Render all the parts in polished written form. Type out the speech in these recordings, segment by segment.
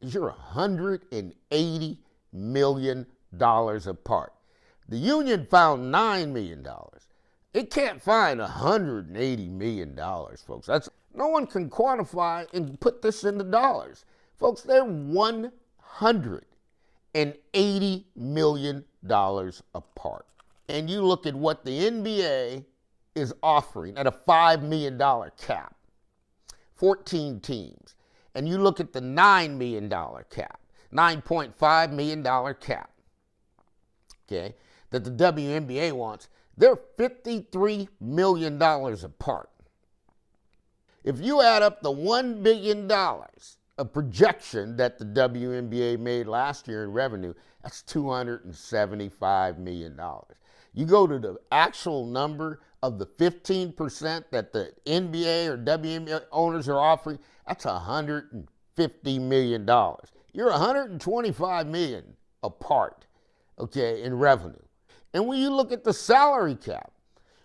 is you're $180 million apart. The union found $9 million. It can't find $180 million, folks. No one can quantify and put this into dollars. Folks, they're $180 million apart. And you look at what the NBA is offering at a $5 million cap, 14 teams. And you look at the $9 million cap, $9.5 million cap, okay, that the WNBA wants. They're $53 million apart. If you add up the $1 billion of projection that the WNBA made last year in revenue, that's $275 million. You go to the actual number of the 15% that the NBA or WNBA owners are offering, that's $150 million. You're $125 million apart, okay, in revenue. And when you look at the salary cap,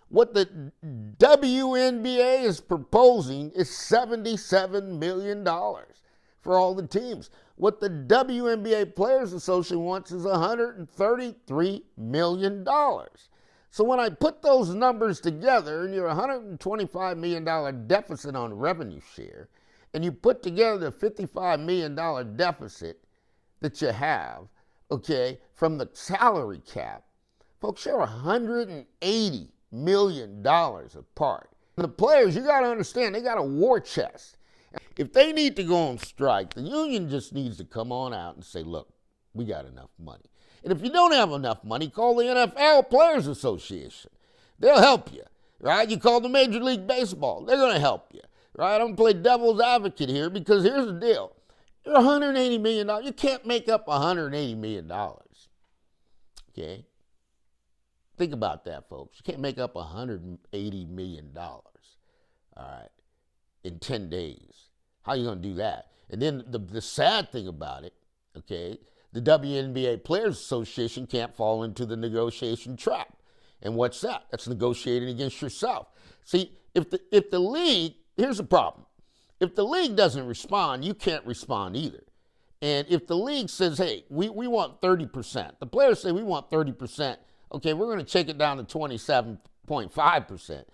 what the WNBA is proposing is $77 million for all the teams. What the WNBA Players Association wants is $133 million. So when I put those numbers together, and you're $125 million deficit on revenue share, and you put together the $55 million deficit that you have, okay, from the salary cap, folks, you're $180 million apart. And the players, you got to understand, they got a war chest. If they need to go on strike, the union just needs to come on out and say, look, we got enough money. And if you don't have enough money, call the NFL Players Association. They'll help you, right? You call the Major League Baseball. They're going to help you, right? I'm going to play devil's advocate here because here's the deal. You're $180 million. You can't make up $180 million, okay? Think about that, folks. You can't make up $180 million, all right, in 10 days. How are you going to do that? And then the sad thing about it, okay, the WNBA Players Association can't fall into the negotiation trap. And what's that? That's negotiating against yourself. See, if the league, here's the problem. If the league doesn't respond, you can't respond either. And if the league says, hey, we want 30%, the players say we want 30%, okay, we're going to take it down to 27.5%.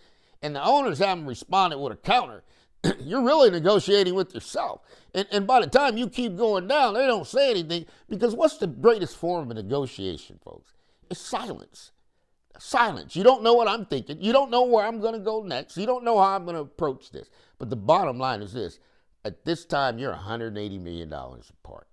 And the owners haven't responded with a counter. You're really negotiating with yourself. And by the time you keep going down, they don't say anything, because what's the greatest form of negotiation, folks? It's silence. Silence. You don't know what I'm thinking. You don't know where I'm going to go next. You don't know how I'm going to approach this. But the bottom line is this. At this time, you're $180 million apart.